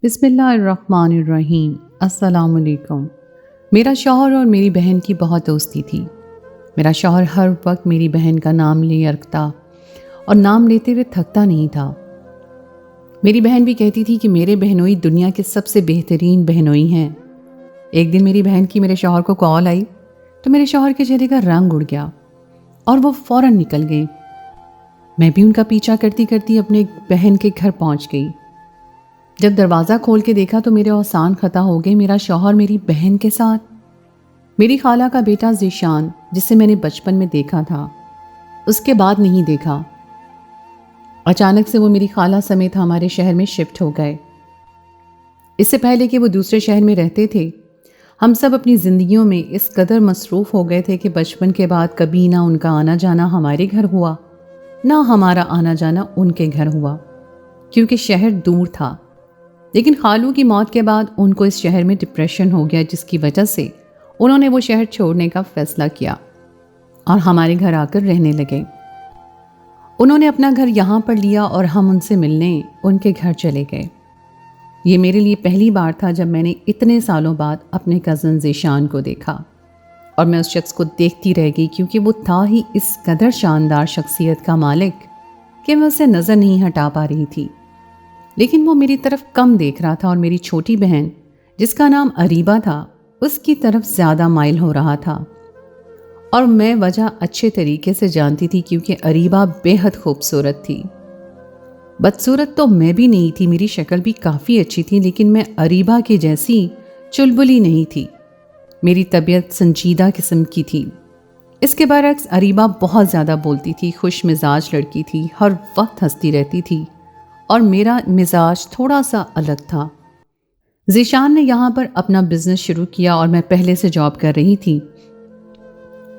بسم اللہ الرحمن الرحیم۔ السلام علیکم۔ میرا شوہر اور میری بہن کی بہت دوستی تھی۔ میرا شوہر ہر وقت میری بہن کا نام لے رکھتا اور نام لیتے ہوئے تھکتا نہیں تھا۔ میری بہن بھی کہتی تھی کہ میرے بہنوئی دنیا کے سب سے بہترین بہنوئی ہیں۔ ایک دن میری بہن کی میرے شوہر کو کال آئی تو میرے شوہر کے چہرے کا رنگ اڑ گیا اور وہ فوراً نکل گئے۔ میں بھی ان کا پیچھا کرتی کرتی اپنے بہن کے گھر پہنچ گئی۔ جب دروازہ کھول کے دیکھا تو میرے اوسان خطا ہو گئے۔ میرا شوہر میری بہن کے ساتھ، میری خالہ کا بیٹا ذیشان، جسے میں نے بچپن میں دیکھا تھا، اس کے بعد نہیں دیکھا۔ اچانک سے وہ میری خالہ سمیت ہمارے شہر میں شفٹ ہو گئے۔ اس سے پہلے کہ وہ دوسرے شہر میں رہتے تھے، ہم سب اپنی زندگیوں میں اس قدر مصروف ہو گئے تھے کہ بچپن کے بعد کبھی نہ ان کا آنا جانا ہمارے گھر ہوا، نہ ہمارا آنا جانا ان کے گھر ہوا، کیونکہ شہر دور تھا۔ لیکن خالو کی موت کے بعد ان کو اس شہر میں ڈپریشن ہو گیا، جس کی وجہ سے انہوں نے وہ شہر چھوڑنے کا فیصلہ کیا اور ہمارے گھر آ کر رہنے لگے۔ انہوں نے اپنا گھر یہاں پر لیا اور ہم ان سے ملنے ان کے گھر چلے گئے۔ یہ میرے لیے پہلی بار تھا جب میں نے اتنے سالوں بعد اپنے کزن ذیشان کو دیکھا، اور میں اس شخص کو دیکھتی رہ گئی کیونکہ وہ تھا ہی اس قدر شاندار شخصیت کا مالک کہ میں اسے نظر نہیں ہٹا پا رہی تھی۔ لیکن وہ میری طرف کم دیکھ رہا تھا اور میری چھوٹی بہن، جس کا نام اریبہ تھا، اس کی طرف زیادہ مائل ہو رہا تھا، اور میں وجہ اچھے طریقے سے جانتی تھی کیونکہ اریبہ بے حد خوبصورت تھی۔ بدصورت تو میں بھی نہیں تھی، میری شکل بھی کافی اچھی تھی، لیکن میں اریبہ کی جیسی چلبلی نہیں تھی۔ میری طبیعت سنجیدہ قسم کی تھی۔ اس کے برعکس اریبہ بہت زیادہ بولتی تھی، خوش مزاج لڑکی تھی، ہر وقت ہنستی رہتی تھی، اور میرا مزاج تھوڑا سا الگ تھا۔ ذیشان نے یہاں پر اپنا بزنس شروع کیا اور میں پہلے سے جاب کر رہی تھی۔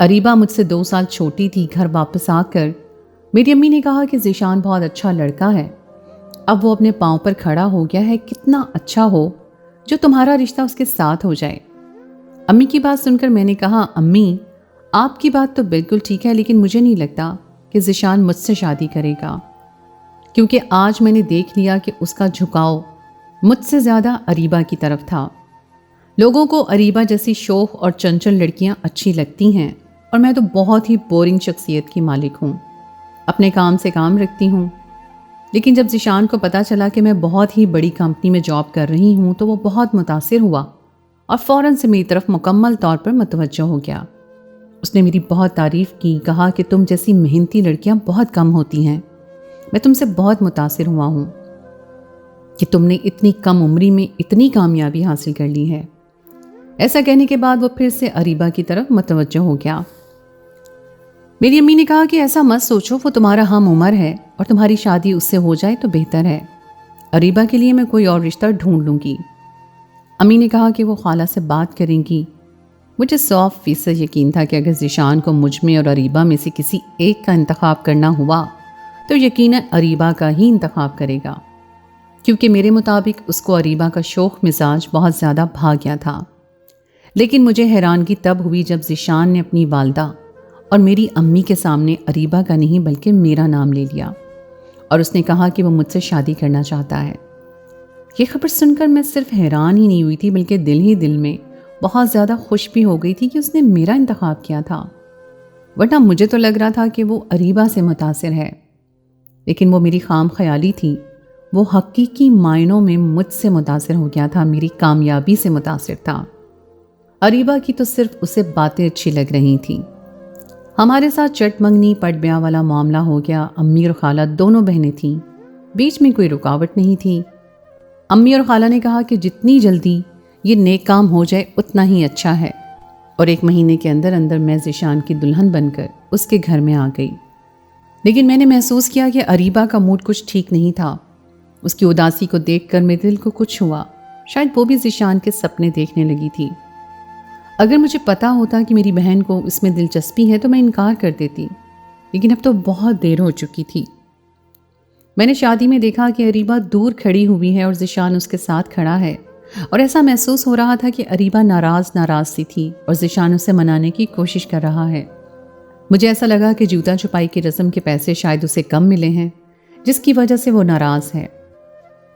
اریبہ مجھ سے 2 سال چھوٹی تھی۔ گھر واپس آ کر میری امی نے کہا کہ ذیشان بہت اچھا لڑکا ہے، اب وہ اپنے پاؤں پر کھڑا ہو گیا ہے، کتنا اچھا ہو جو تمہارا رشتہ اس کے ساتھ ہو جائے۔ امی کی بات سن کر میں نے کہا، امی آپ کی بات تو بالکل ٹھیک ہے، لیکن مجھے نہیں لگتا کہ ذیشان مجھ سے شادی کرے گا، کیونکہ آج میں نے دیکھ لیا کہ اس کا جھکاؤ مجھ سے زیادہ اریبہ کی طرف تھا۔ لوگوں کو اریبہ جیسی شوخ اور چنچل لڑکیاں اچھی لگتی ہیں، اور میں تو بہت ہی بورنگ شخصیت کی مالک ہوں، اپنے کام سے کام رکھتی ہوں۔ لیکن جب ذیشان کو پتہ چلا کہ میں بہت ہی بڑی کمپنی میں جاب کر رہی ہوں تو وہ بہت متاثر ہوا اور فوراً سے میری طرف مکمل طور پر متوجہ ہو گیا۔ اس نے میری بہت تعریف کی، کہا کہ تم جیسی محنتی لڑکیاں بہت کم ہوتی ہیں، میں تم سے بہت متاثر ہوا ہوں کہ تم نے اتنی کم عمری میں اتنی کامیابی حاصل کر لی ہے۔ ایسا کہنے کے بعد وہ پھر سے اریبہ کی طرف متوجہ ہو گیا۔ میری امی نے کہا کہ ایسا مت سوچو، وہ تمہارا ہم عمر ہے اور تمہاری شادی اس سے ہو جائے تو بہتر ہے۔ اریبہ کے لیے میں کوئی اور رشتہ ڈھونڈ لوں گی۔ امی نے کہا کہ وہ خالہ سے بات کریں گی۔ مجھے 100% یقین تھا کہ اگر ذیشان کو مجھ میں اور اریبہ میں سے کسی ایک کا انتخاب کرنا ہوا تو یقیناً اریبہ کا ہی انتخاب کرے گا، کیونکہ میرے مطابق اس کو اریبہ کا شوخ مزاج بہت زیادہ بھا گیا تھا۔ لیکن مجھے حیرانگی تب ہوئی جب ذیشان نے اپنی والدہ اور میری امی کے سامنے اریبہ کا نہیں بلکہ میرا نام لے لیا، اور اس نے کہا کہ وہ مجھ سے شادی کرنا چاہتا ہے۔ یہ خبر سن کر میں صرف حیران ہی نہیں ہوئی تھی بلکہ دل ہی دل میں بہت زیادہ خوش بھی ہو گئی تھی کہ اس نے میرا انتخاب کیا تھا، ورنہ مجھے تو لگ رہا تھا کہ وہ اریبہ سے متاثر ہے۔ لیکن وہ میری خام خیالی تھی، وہ حقیقی معنوں میں مجھ سے متاثر ہو گیا تھا، میری کامیابی سے متاثر تھا۔ اریبہ کی تو صرف اسے باتیں اچھی لگ رہی تھیں۔ ہمارے ساتھ چٹ منگنی پٹ بیاہ والا معاملہ ہو گیا۔ امی اور خالہ دونوں بہنیں تھیں، بیچ میں کوئی رکاوٹ نہیں تھی۔ امی اور خالہ نے کہا کہ جتنی جلدی یہ نیک کام ہو جائے اتنا ہی اچھا ہے، اور 1 مہینے کے اندر اندر میں ذیشان کی دلہن بن کر اس کے گھر میں آ گئی۔ لیکن میں نے محسوس کیا کہ اریبہ کا موڈ کچھ ٹھیک نہیں تھا۔ اس کی اداسی کو دیکھ کر میرے دل کو کچھ ہوا، شاید وہ بھی ذیشان کے سپنے دیکھنے لگی تھی۔ اگر مجھے پتا ہوتا کہ میری بہن کو اس میں دلچسپی ہے تو میں انکار کر دیتی، لیکن اب تو بہت دیر ہو چکی تھی۔ میں نے شادی میں دیکھا کہ اریبہ دور کھڑی ہوئی ہے اور ذیشان اس کے ساتھ کھڑا ہے، اور ایسا محسوس ہو رہا تھا کہ اریبہ ناراض سی تھی اور ذیشان اسے منانے کی کوشش کر رہا ہے۔ مجھے ایسا لگا کہ جوتا چھپائی کی رسم کے پیسے شاید اسے کم ملے ہیں، جس کی وجہ سے وہ ناراض ہے۔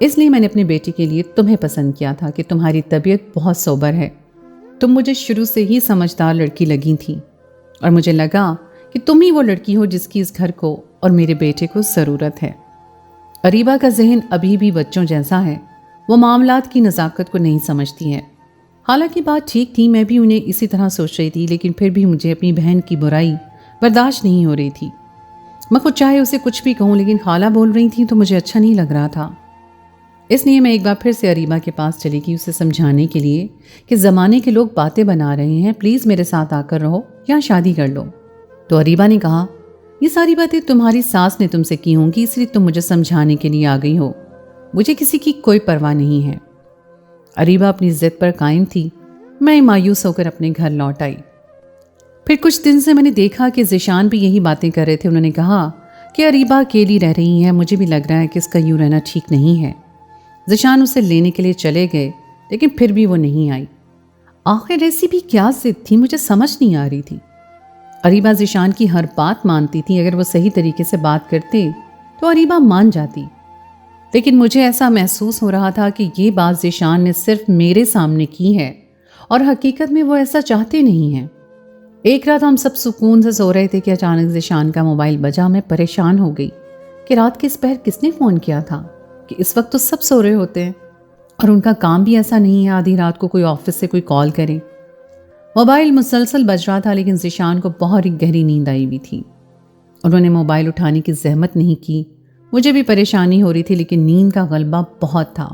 اس لیے میں نے اپنے بیٹے کے لیے تمہیں پسند کیا تھا کہ تمہاری طبیعت بہت سوبر ہے. تم مجھے شروع سے ہی سمجھدار لڑکی لگی تھی اور مجھے لگا کہ تم ہی وہ لڑکی ہو جس کی اس گھر کو اور میرے بیٹے کو ضرورت ہے. اریبہ کا ذہن ابھی بھی بچوں جیسا ہے. وہ معاملات کی نزاکت کو نہیں سمجھتی ہے. حالانکہ بات ٹھیک تھی، میں بھی انہیں اسی طرح سوچ رہی تھی، لیکن پھر بھی مجھے اپنی بہن کی برائی برداشت نہیں ہو رہی تھی. میں خود چاہے اسے کچھ بھی کہوں، لیکن خالہ بول رہی تھی تو مجھے اچھا نہیں لگ رہا تھا. اس لیے میں ایک بار پھر سے اریبہ کے پاس چلی گئی اسے سمجھانے کے لیے کہ زمانے کے لوگ باتیں بنا رہے ہیں، پلیز میرے ساتھ آ کر رہو یا شادی کر لو. تو اریبہ نے کہا، یہ ساری باتیں تمہاری ساس نے تم سے کی ہوں گی، اس لیے تم مجھے سمجھانے کے لیے آ گئی ہو. مجھے کسی کی کوئی پرواہ نہیں ہے. اریبہ اپنی ضد پر قائم تھی. میں مایوس ہو کر اپنے گھر لوٹ آئی. پھر کچھ دن سے میں نے دیکھا کہ ذیشان بھی یہی باتیں کر رہے تھے. انہوں نے کہا کہ اریبہ اکیلی رہ رہی ہے، مجھے بھی لگ رہا ہے کہ اس کا یوں رہنا ٹھیک نہیں ہے. ذیشان اسے لینے کے لیے چلے گئے، لیکن پھر بھی وہ نہیں آئی. آخر ایسی بھی کیا ضد تھی، مجھے سمجھ نہیں آ رہی تھی. اریبہ ذیشان کی ہر بات مانتی تھی. اگر وہ صحیح طریقے سے بات کرتے تو اریبہ مان جاتی، لیکن مجھے ایسا محسوس ہو رہا تھا کہ یہ بات ذیشان نے صرف میرے سامنے کی ہے اور حقیقت میں وہ ایسا چاہتے نہیں ہیں. ایک رات ہم سب سکون سے سو رہے تھے کہ اچانک ذیشان کا موبائل بجا. میں پریشان ہو گئی کہ رات کے اس پہر کس نے فون کیا تھا، کہ اس وقت تو سب سو رہے ہوتے ہیں اور ان کا کام بھی ایسا نہیں ہے آدھی رات کو کوئی آفس سے کوئی کال کرے. موبائل مسلسل بج رہا تھا، لیکن ذیشان کو بہت ہی گہری نیند آئی ہوئی تھی. انہوں نے موبائل اٹھانے کی زحمت نہیں کی. مجھے بھی پریشانی ہو رہی تھی، لیکن نیند کا غلبہ بہت تھا.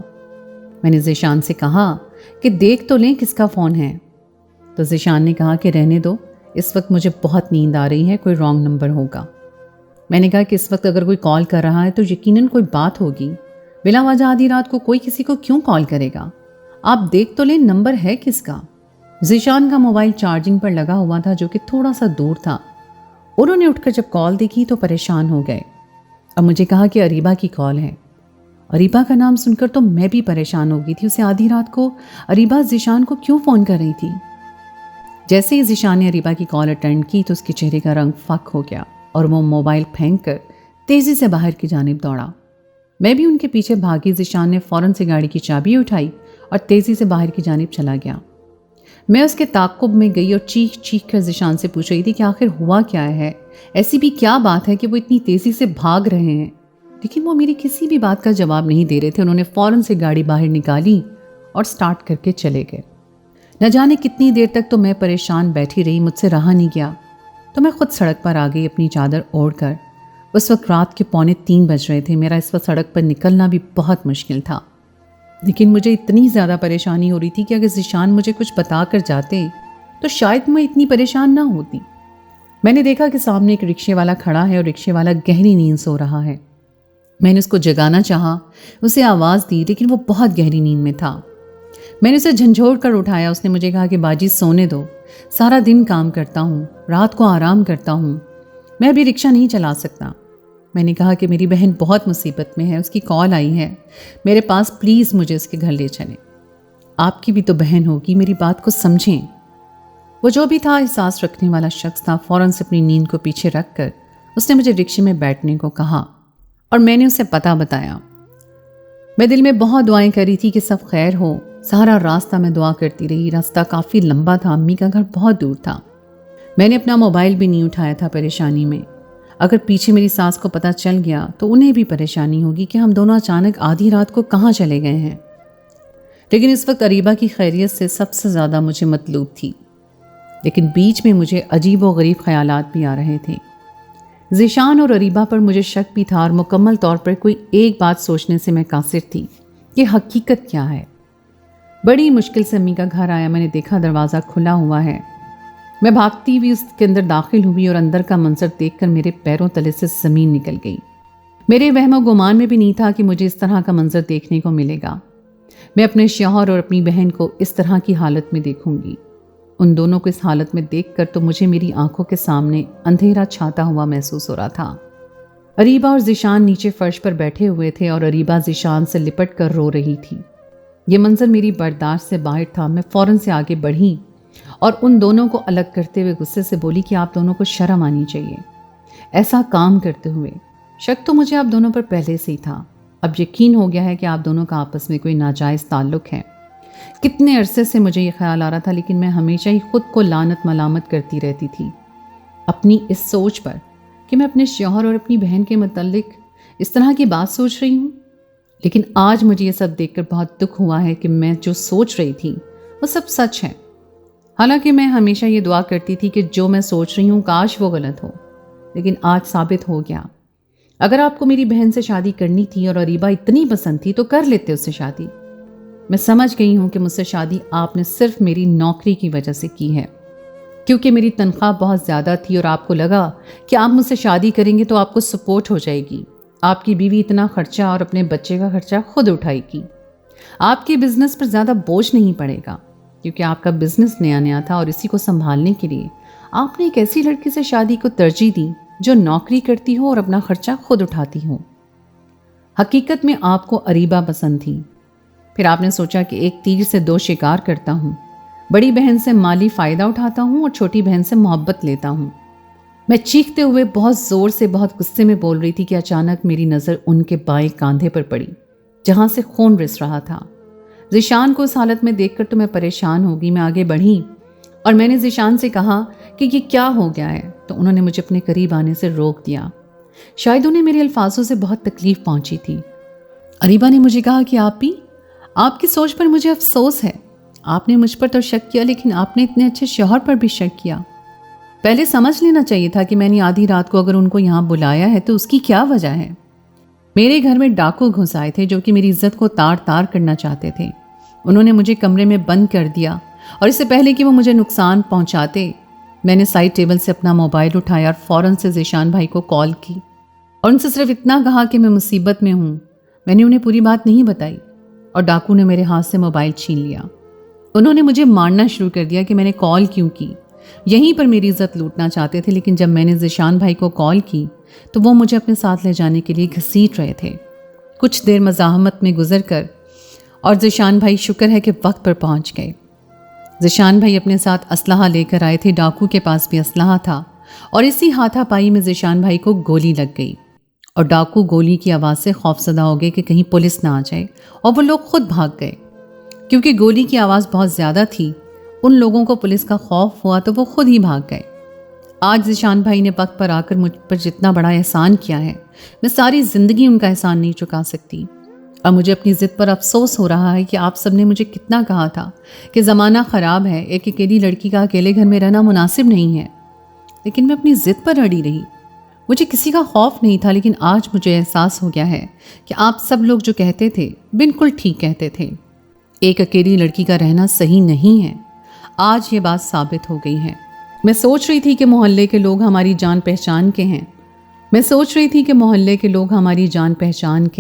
میں نے ذیشان سے کہا کہ دیکھ تو لیں کس کا فون ہے. تو ذیشان نے کہا کہ رہنے دو، اس وقت مجھے بہت نیند آ رہی ہے، کوئی رانگ نمبر ہوگا. میں نے کہا کہ اس وقت اگر کوئی کال کر رہا ہے تو یقیناً کوئی بات ہوگی. بلا وجہ آدھی رات کو کوئی کسی کو کیوں کال کرے گا؟ آپ دیکھ تو لیں نمبر ہے کس کا. ذیشان کا موبائل چارجنگ پر لگا ہوا تھا، جو کہ تھوڑا سا دور تھا. انہوں نے اٹھ کر جب کال دیکھی تو پریشان ہو گئے اور مجھے کہا کہ اریبہ کی کال ہے. اریبہ کا نام سن کر تو میں بھی پریشان ہو گئی تھی. اسے آدھی رات کو اریبہ ذیشان کو کیوں فون کر رہی تھی؟ جیسے ہی ذیشان نے اریبہ کی کال اٹینڈ کی تو اس کے چہرے کا رنگ فک ہو گیا اور وہ موبائل پھینک کر تیزی سے باہر کی جانب دوڑا. میں بھی ان کے پیچھے بھاگی. ذیشان نے فوراً سے گاڑی کی چابی اٹھائی اور تیزی سے باہر کی جانب چلا گیا. میں اس کے تعاقب میں گئی اور چیخ چیخ کر ذیشان سے پوچھ رہی تھی کہ آخر ہوا کیا ہے، ایسی بھی کیا بات ہے کہ وہ اتنی تیزی سے بھاگ رہے ہیں. لیکن وہ میری کسی بھی بات کا جواب نہیں دے رہے تھے. انہوں نے فوراً سے گاڑی باہر نکالی اور سٹارٹ کر کے چلے گئے. نہ جانے کتنی دیر تک تو میں پریشان بیٹھی رہی، مجھ سے رہا نہیں گیا. تو میں خود سڑک پر آ گئی اپنی چادر اوڑھ کر. اس وقت رات کے 2:45 بج رہے تھے. میرا اس وقت سڑک پر نکلنا بھی بہت مشکل تھا، لیکن مجھے اتنی زیادہ پریشانی ہو رہی تھی کہ اگر ذیشان مجھے کچھ بتا کر جاتے تو شاید میں اتنی پریشان نہ ہوتی. میں نے دیکھا کہ سامنے ایک رکشے والا کھڑا ہے اور رکشے والا گہری نیند سو رہا ہے. میں نے اس کو جگانا چاہا، اسے آواز دی، لیکن وہ بہت گہری نیند میں تھا. میں نے اسے جھنجھوڑ کر اٹھایا. اس نے مجھے کہا کہ باجی سونے دو، سارا دن کام کرتا ہوں، رات کو آرام کرتا ہوں، میں ابھی رکشہ نہیں چلا سکتا. میں نے کہا کہ میری بہن بہت مصیبت میں ہے، اس کی کال آئی ہے میرے پاس، پلیز مجھے اس کے گھر لے چلیں. آپ کی بھی تو بہن ہوگی، میری بات کو سمجھیں. وہ جو بھی تھا احساس رکھنے والا شخص تھا. فوراً سے اپنی نیند کو پیچھے رکھ کر اس نے مجھے رکشے میں بیٹھنے کو کہا اور میں نے اسے پتہ بتایا. میں دل میں بہت دعائیں کر رہی تھی کہ سب خیر ہو. سارا راستہ میں دعا کرتی رہی. راستہ کافی لمبا تھا، امی کا گھر بہت دور تھا. میں نے اپنا موبائل بھی نہیں اٹھایا تھا پریشانی میں. اگر پیچھے میری ساس کو پتہ چل گیا تو انہیں بھی پریشانی ہوگی کہ ہم دونوں اچانک آدھی رات کو کہاں چلے گئے ہیں. لیکن اس وقت اریبہ کی خیریت سے سب سے زیادہ مجھے مطلوب تھی. لیکن بیچ میں مجھے عجیب و غریب خیالات بھی آ رہے تھے. ذیشان اور اریبہ پر مجھے شک بھی تھا اور مکمل طور پر کوئی ایک بات سوچنے سے میں قاصر تھی کہ حقیقت کیا ہے. بڑی مشکل سے امی کا گھر آیا. میں نے دیکھا دروازہ کھلا ہوا ہے. میں بھاگتی ہوئی اس کے اندر داخل ہوئی اور اندر کا منظر دیکھ کر میرے پیروں تلے سے زمین نکل گئی. میرے وہم و گمان میں بھی نہیں تھا کہ مجھے اس طرح کا منظر دیکھنے کو ملے گا. میں اپنے شوہر اور اپنی بہن کو اس طرح کی حالت میں دیکھوں گی. ان دونوں کو اس حالت میں دیکھ کر تو مجھے میری آنکھوں کے سامنے اندھیرا چھاتا ہوا محسوس ہو رہا تھا. اریبہ اور ذیشان نیچے فرش پر بیٹھے ہوئے تھے اور اریبہ ذیشان سے لپٹ کر رو رہی تھی. یہ منظر میری برداشت سے باہر تھا. میں فوراً سے آگے بڑھی اور ان دونوں کو الگ کرتے ہوئے غصے سے بولی کہ آپ دونوں کو شرم آنی چاہیے ایسا کام کرتے ہوئے. شک تو مجھے آپ دونوں پر پہلے سے ہی تھا. اب یقین ہو گیا ہے کہ آپ دونوں کا آپس میں کوئی ناجائز تعلق ہے۔ کتنے عرصے سے مجھے یہ خیال آ رہا تھا، لیکن میں ہمیشہ ہی خود کو لعنت ملامت کرتی رہتی تھی اپنی اس سوچ پر کہ میں اپنے شوہر اور اپنی بہن کے متعلق اس طرح کی بات سوچ رہی ہوں۔ لیکن آج مجھے یہ سب دیکھ کر بہت دکھ ہوا ہے کہ میں جو سوچ رہی تھی وہ سب سچ ہے۔ حالانکہ میں ہمیشہ یہ دعا کرتی تھی کہ جو میں سوچ رہی ہوں کاش وہ غلط ہو، لیکن آج ثابت ہو گیا۔ اگر آپ کو میری بہن سے شادی کرنی تھی اور اریبہ اتنی پسند تھی تو کر لیتے اس سے شادی۔ میں سمجھ گئی ہوں کہ مجھ سے شادی آپ نے صرف میری نوکری کی وجہ سے کی ہے، کیونکہ میری تنخواہ بہت زیادہ تھی اور آپ کو لگا کہ آپ مجھ سے شادی کریں گے تو آپ کو سپورٹ ہو جائے گی، آپ کی بیوی اتنا خرچہ اور اپنے بچے کا خرچہ خود اٹھائے گی، آپ کے بزنس پر زیادہ بوجھ نہیں پڑے گا، کیونکہ آپ کا بزنس نیا تھا اور اسی کو سنبھالنے کے لیے آپ نے ایک ایسی لڑکی سے شادی کو ترجیح دی جو نوکری کرتی ہو اور اپنا خرچہ خود اٹھاتی ہو۔ حقیقت میں آپ کو اریبہ پسند تھی، پھر آپ نے سوچا کہ ایک تیر سے دو شکار کرتا ہوں، بڑی بہن سے مالی فائدہ اٹھاتا ہوں اور چھوٹی بہن سے محبت لیتا ہوں۔ میں چیختے ہوئے بہت زور سے بہت غصے میں بول رہی تھی کہ اچانک میری نظر ان کے بائیں کاندھے پر پڑی جہاں سے خون رس رہا تھا۔ ذیشان کو اس حالت میں دیکھ کر تو میں پریشان ہو گئی۔ میں آگے بڑھی اور میں نے ذیشان سے کہا کہ یہ کیا ہو گیا ہے، تو انہوں نے مجھے اپنے قریب آنے سے روک دیا۔ شاید انہیں میرے الفاظوں سے بہت تکلیف پہنچی تھی۔ اریبہ نے مجھے کہا کہ آپ کی سوچ پر مجھے افسوس ہے، آپ نے مجھ پر تو شک کیا لیکن آپ نے اتنے اچھے شوہر پر بھی شک کیا۔ پہلے سمجھ لینا چاہیے تھا کہ میں نے آدھی رات کو اگر ان کو یہاں بلایا ہے تو اس کی کیا وجہ ہے۔ میرے گھر میں ڈاکو گھس آئے تھے جو کہ میری عزت کو تار تار کرنا چاہتے تھے۔ انہوں نے مجھے کمرے میں بند کر دیا اور اس سے پہلے کہ وہ مجھے نقصان پہنچاتے، میں نے سائڈ ٹیبل سے اپنا موبائل اٹھایا اور فوراً سے ذیشان بھائی کو کال کی اور ان سے صرف اتنا کہا کہ میں مصیبت میں ہوں۔ میں نے انہیں پوری بات نہیں بتائی اور ڈاکو نے میرے ہاتھ سے موبائل چھین لیا۔ انہوں نے مجھے مارنا شروع کر دیا کہ میں نے کال کیوں کی، یہیں پر میری عزت لوٹنا چاہتے تھے۔ لیکن جب میں نے ذیشان بھائی کو کال کی تو وہ مجھے اپنے ساتھ لے جانے کے لیے گھسیٹ رہے تھے۔ کچھ دیر مزاحمت میں گزر کر اور ذیشان بھائی شکر ہے کہ وقت پر پہنچ گئے۔ ذیشان بھائی اپنے ساتھ اسلحہ لے کر آئے تھے، ڈاکو کے پاس بھی اسلحہ تھا اور اسی ہاتھا پائی میں ذیشان بھائی کو گولی لگ گئی اور ڈاکو گولی کی آواز سے خوفزدہ ہو گئے کہ کہیں پولیس نہ آ جائے، اور وہ لوگ خود بھاگ گئے۔ کیونکہ گولی کی آواز بہت زیادہ تھی، ان لوگوں کو پولیس کا خوف ہوا تو وہ خود ہی بھاگ گئے۔ آج ذیشان بھائی نے وقت پر آ کر مجھ پر جتنا بڑا احسان کیا ہے، میں ساری زندگی ان کا احسان نہیں چکا سکتی۔ اور مجھے اپنی ضد پر افسوس ہو رہا ہے کہ آپ سب نے مجھے کتنا کہا تھا کہ زمانہ خراب ہے، ایک اکیلی لڑکی کا اکیلے گھر میں رہنا مناسب نہیں ہے، لیکن میں اپنی ضد پر اڑی رہی۔ مجھے کسی کا خوف نہیں تھا، لیکن آج مجھے احساس ہو گیا ہے کہ آپ سب لوگ جو کہتے تھے بالکل ٹھیک کہتے تھے، ایک اکیلی لڑکی کا رہنا صحیح نہیں ہے۔ آج یہ بات ثابت ہو گئی ہے۔ میں سوچ رہی تھی کہ محلے کے لوگ ہماری جان پہچان کے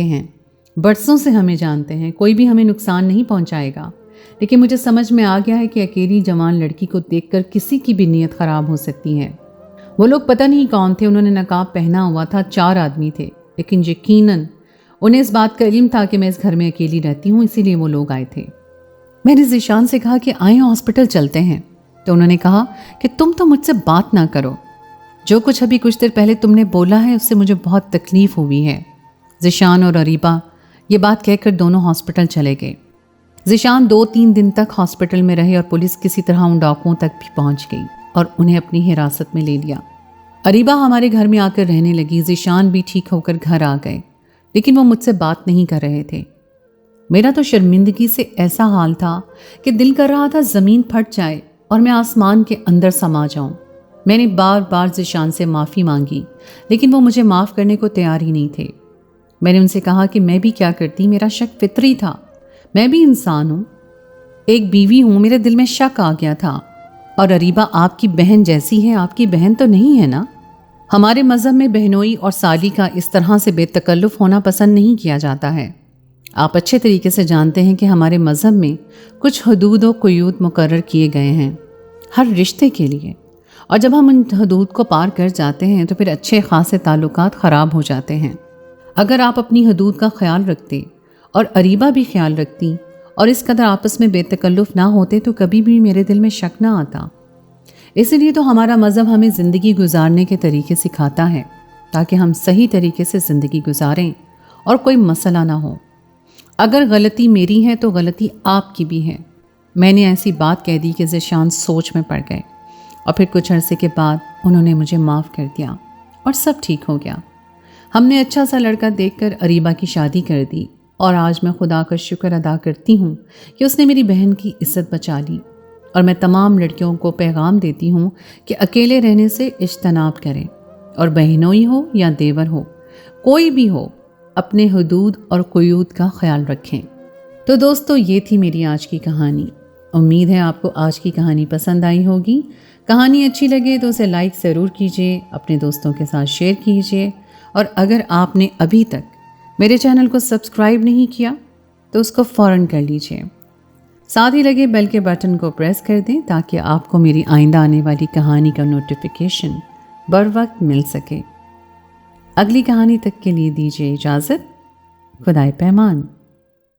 ہیں، برسوں سے ہمیں جانتے ہیں، کوئی بھی ہمیں نقصان نہیں پہنچائے گا۔ لیکن مجھے سمجھ میں آ گیا ہے کہ اکیلی جوان لڑکی کو دیکھ کر کسی کی بھی نیت خراب ہو سکتی ہے۔ وہ لوگ پتہ نہیں کون تھے، انہوں نے نقاب پہنا ہوا تھا، 4 آدمی تھے، لیکن یقیناً انہیں اس بات کا علم تھا کہ میں اس گھر میں اکیلی رہتی ہوں، اسی لیے وہ لوگ آئے تھے۔ میں نے ذیشان سے کہا کہ آئیں ہاسپٹل چلتے ہیں، تو انہوں نے کہا کہ تم تو مجھ سے بات نہ کرو، جو کچھ ابھی کچھ دیر پہلے تم نے بولا ہے اس سے مجھے بہت تکلیف ہوئی ہے۔ ذیشان اور اریبہ یہ بات کہہ کر دونوں ہاسپٹل چلے گئے۔ ذیشان 2-3 دن تک ہاسپٹل میں رہے اور پولیس کسی طرح ان ڈاکوؤں تک بھی پہنچ گئی اور انہیں اپنی حراست میں لے لیا۔ اریبہ ہمارے گھر میں آ کر رہنے لگی، ذیشان بھی ٹھیک ہو کر گھر آ گئے، لیکن وہ مجھ سے بات نہیں کر رہے تھے۔ میرا تو شرمندگی سے ایسا حال تھا کہ دل کر رہا تھا زمین پھٹ جائے اور میں آسمان کے اندر سما جاؤں۔ میں نے بار بار ذیشان سے معافی مانگی، لیکن وہ مجھے معاف کرنے کو تیار ہی نہیں تھے۔ میں نے ان سے کہا کہ میں بھی کیا کرتی، میرا شک فطری تھا، میں بھی انسان ہوں، ایک بیوی ہوں، میرے دل میں شک آ گیا تھا۔ اور اریبہ آپ کی بہن جیسی ہے، آپ کی بہن تو نہیں ہے نا؟ ہمارے مذہب میں بہنوئی اور سالی کا اس طرح سے بے تکلف ہونا پسند نہیں کیا جاتا ہے۔ آپ اچھے طریقے سے جانتے ہیں کہ ہمارے مذہب میں کچھ حدود و قیود مقرر کیے گئے ہیں ہر رشتے کے لیے، اور جب ہم ان حدود کو پار کر جاتے ہیں تو پھر اچھے خاصے تعلقات خراب ہو جاتے ہیں۔ اگر آپ اپنی حدود کا خیال رکھتے اور اریبہ بھی خیال رکھتی اور اس قدر آپس میں بے تکلف نہ ہوتے تو کبھی بھی میرے دل میں شک نہ آتا۔ اس لیے تو ہمارا مذہب ہمیں زندگی گزارنے کے طریقے سکھاتا ہے تاکہ ہم صحیح طریقے سے زندگی گزاریں اور کوئی مسئلہ نہ ہو۔ اگر غلطی میری ہے تو غلطی آپ کی بھی ہے۔ میں نے ایسی بات کہہ دی کہ ذیشان سوچ میں پڑ گئے، اور پھر کچھ عرصے کے بعد انہوں نے مجھے معاف کر دیا اور سب ٹھیک ہو گیا۔ ہم نے اچھا سا لڑکا دیکھ کر اریبہ کی شادی کر دی، اور آج میں خدا کا شکر ادا کرتی ہوں کہ اس نے میری بہن کی عزت بچا لی۔ اور میں تمام لڑکیوں کو پیغام دیتی ہوں کہ اکیلے رہنے سے اجتناب کریں، اور بہنوئی ہو یا دیور ہو، کوئی بھی ہو، اپنے حدود اور قیود کا خیال رکھیں۔ تو دوستو، یہ تھی میری آج کی کہانی۔ امید ہے آپ کو آج کی کہانی پسند آئی ہوگی۔ کہانی اچھی لگے تو اسے لائک ضرور کیجیے، اپنے دوستوں کے ساتھ شیئر کیجیے، اور اگر آپ نے ابھی تک میرے چینل کو سبسکرائب نہیں کیا تو اس کو فوراً کر لیجیے۔ ساتھ ہی لگے بیل کے بٹن کو پریس کر دیں تاکہ آپ کو میری آئندہ آنے والی کہانی کا نوٹیفیکیشن بر وقت مل سکے۔ اگلی کہانی تک کے لیے دیجیے اجازت۔ خدائے پیمان۔